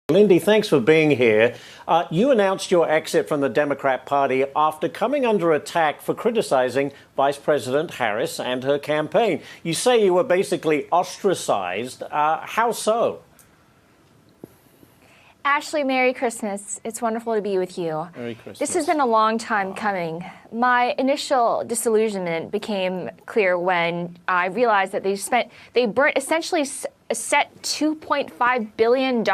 Lindy, thanks for being here. You announced your exit from the Democrat Party after coming under attack for criticizing Vice President Harris and her campaign. You say you were basically ostracized. How so? Ashley, Merry Christmas. It's wonderful to be with you. Merry Christmas. This has been a long time coming. My initial disillusionment became clear when I realized that essentially set $2.5 billion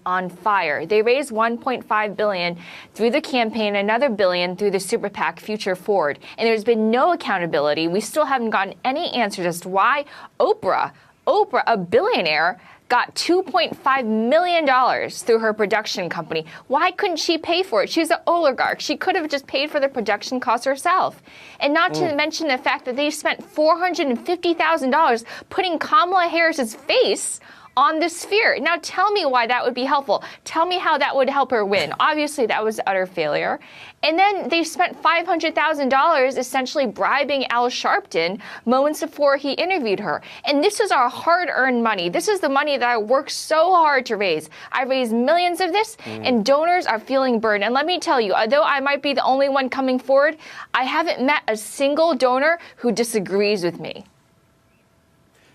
on fire. They raised $1.5 billion through the campaign, another billion through the super PAC Future Forward. And there's been no accountability. We still haven't gotten any answers as to why Oprah, a billionaire, got $2.5 million through her production company. Why couldn't she pay for it? She's an oligarch. She could have just paid for the production costs herself. And not to mention the fact that they spent $450,000 putting Kamala Harris's face on the sphere. Now tell me why that would be helpful. Tell me how that would help her win. Obviously, that was utter failure. And then they spent $500,000 essentially bribing Al Sharpton moments before he interviewed her. And this is our hard-earned money. This is the money that I worked so hard to raise. I raised millions of this, and donors are feeling burned. And let me tell you, although I might be the only one coming forward, I haven't met a single donor who disagrees with me.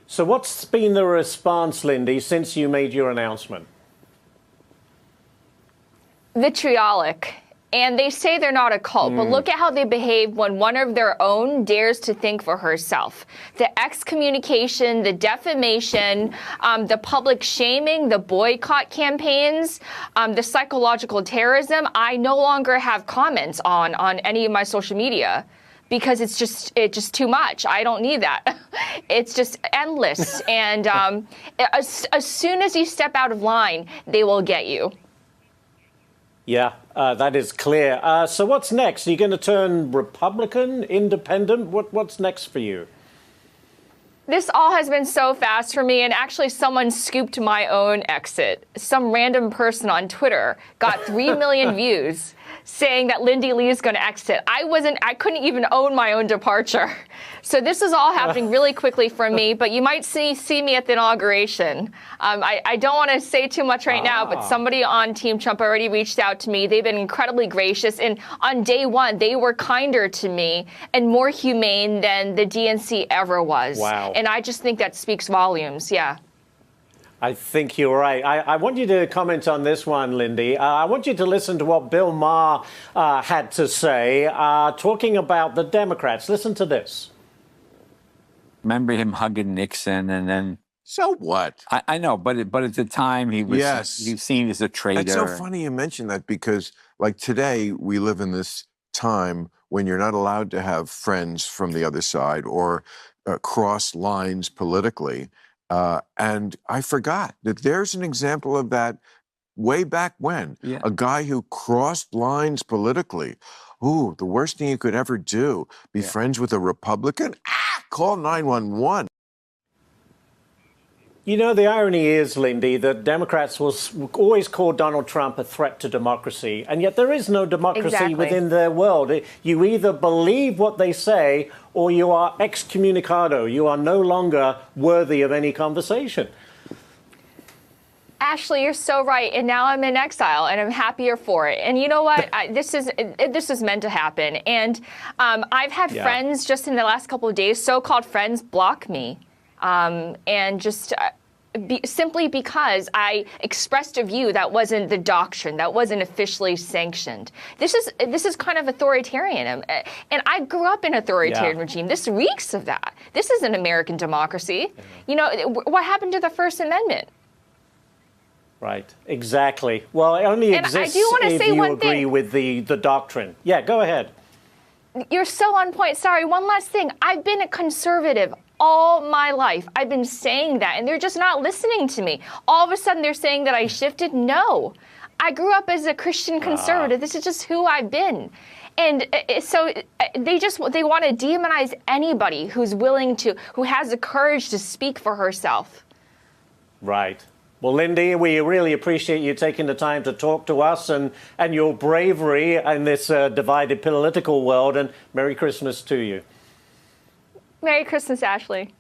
So what's been the response, Lindy, since you made your announcement? Vitriolic. And they say they're not a cult, but look at how they behave when one of their own dares to think for herself. The excommunication, the defamation, the public shaming, the boycott campaigns, the psychological terrorism. I no longer have comments on any of my social media, because it's just too much. I don't need that. It's just endless. And as soon as you step out of line, they will get you. Yeah, that is clear. So what's next? Are you going to turn Republican, independent? What's next for you? This all has been so fast for me, and actually someone scooped my own exit. Some random person on Twitter got 3 million views saying that Lindy Li is going to exit. I couldn't even own my own departure. So this is all happening really quickly for me, but you might see me at the inauguration. I don't want to say too much right now, but somebody on Team Trump already reached out to me. They've been incredibly gracious, and on day one, they were kinder to me and more humane than the DNC ever was. Wow. And I just think that speaks volumes, yeah. I think you're right. I want you to comment on this one, Lindy. I want you to listen to what Bill Maher had to say, talking about the Democrats. Listen to this. Remember him hugging Nixon, and then... So what? I know, but at the time, he was he was seen as a traitor. It's so funny you mention that, because, like, today we live in this time when you're not allowed to have friends from the other side or cross lines politically. And I forgot that there's an example of that way back when. Yeah. A guy who crossed lines politically. Ooh, the worst thing you could ever do, be friends with a Republican? Call 911. You know, the irony is, Lindy, that Democrats will always call Donald Trump a threat to democracy, and yet there is no democracy within their world. You either believe what they say or you are excommunicado. You are no longer worthy of any conversation. Ashley, you're so right. And now I'm in exile, and I'm happier for it. And you know what? This is meant to happen. And I've had friends just in the last couple of days, so-called friends, block me. And just simply because I expressed a view that wasn't the doctrine, that wasn't officially sanctioned. This is kind of authoritarian, and I grew up in an authoritarian regime. This reeks of that. This is an American democracy. You know, what happened to the First Amendment? Right, exactly. Well, it only exists if you agree with the doctrine. Yeah, go ahead. You're so on point. Sorry, one last thing. I've been a conservative all my life. I've been saying that, and they're just not listening to me. All of a sudden, they're saying that I shifted. No. I grew up as a Christian conservative. This is just who I've been. And so they want to demonize anybody who has the courage to speak for herself. Right. Well, Lindy, we really appreciate you taking the time to talk to us and your bravery in this divided political world. And Merry Christmas to you. Merry Christmas, Ashley.